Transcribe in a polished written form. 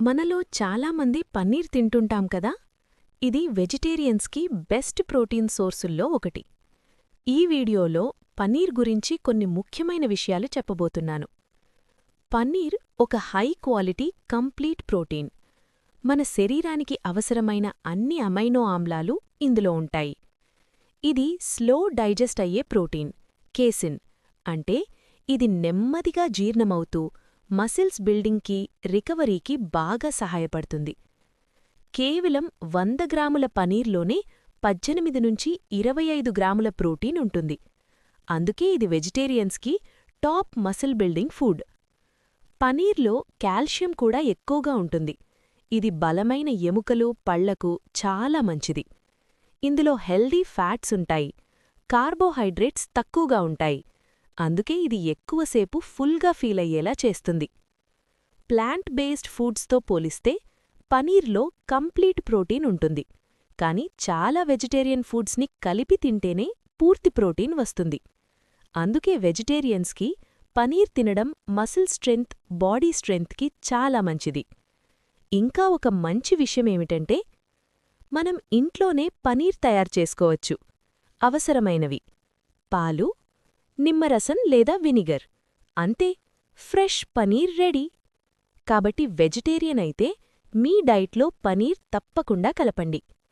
మనలో చాలామంది పన్నీర్ తింటుంటాం కదా. ఇది వెజిటేరియన్స్కి బెస్ట్ ప్రోటీన్ సోర్సుల్లో ఒకటి. ఈ వీడియోలో పన్నీర్ గురించి కొన్ని ముఖ్యమైన విషయాలు చెప్పబోతున్నాను. పన్నీర్ ఒక హై క్వాలిటీ కంప్లీట్ ప్రోటీన్. మన శరీరానికి అవసరమైన అన్ని అమైనో ఆమ్లాలు ఇందులో ఉంటాయి. ఇది స్లో డైజెస్ట్ అయ్యే ప్రోటీన్, కేసిన్. అంటే ఇది నెమ్మదిగా జీర్ణమవుతూ మసిల్స్ బిల్డింగ్కి, రికవరీకి బాగా సహాయపడుతుంది. కేవలం 100 గ్రాముల పనీర్లోనే 18 నుంచి 25 గ్రాముల ప్రోటీన్ ఉంటుంది. అందుకే ఇది వెజిటేరియన్స్కి టాప్ మసిల్ బిల్డింగ్ ఫుడ్. పనీర్లో కాల్షియం కూడా ఎక్కువగా ఉంటుంది. ఇది బలమైన ఎముకలు, పళ్లకు చాలా మంచిది. ఇందులో హెల్దీ ఫ్యాట్స్ ఉంటాయి. కార్బోహైడ్రేట్స్ తక్కువగా ఉంటాయి. అందుకే ఇది ఎక్కువసేపు ఫుల్గా ఫీలయ్యేలా చేస్తుంది. ప్లాంట్ బేస్డ్ ఫుడ్స్తో పోలిస్తే పనీర్లో కంప్లీట్ ప్రోటీన్ ఉంటుంది. కానీ చాలా వెజిటేరియన్ ఫుడ్స్ని కలిపి తింటేనే పూర్తి ప్రోటీన్ వస్తుంది. అందుకే వెజిటేరియన్స్కి పనీర్ తినడం మసిల్ స్ట్రెంగ్త్, బాడీ స్ట్రెంగ్త్కి చాలా మంచిది. ఇంకా ఒక మంచి విషయమేమిటంటే మనం ఇంట్లోనే పనీర్ తయారు చేసుకోవచ్చు. అవసరమైనవి: పాలు, నిమ్మరసం లేదా వినిగర్. అంతే, ఫ్రెష్ పనీర్ రెడీ. కాబట్టి వెజిటేరియన్ అయితే మీ డైట్లో పనీర్ తప్పకుండా కలపండి.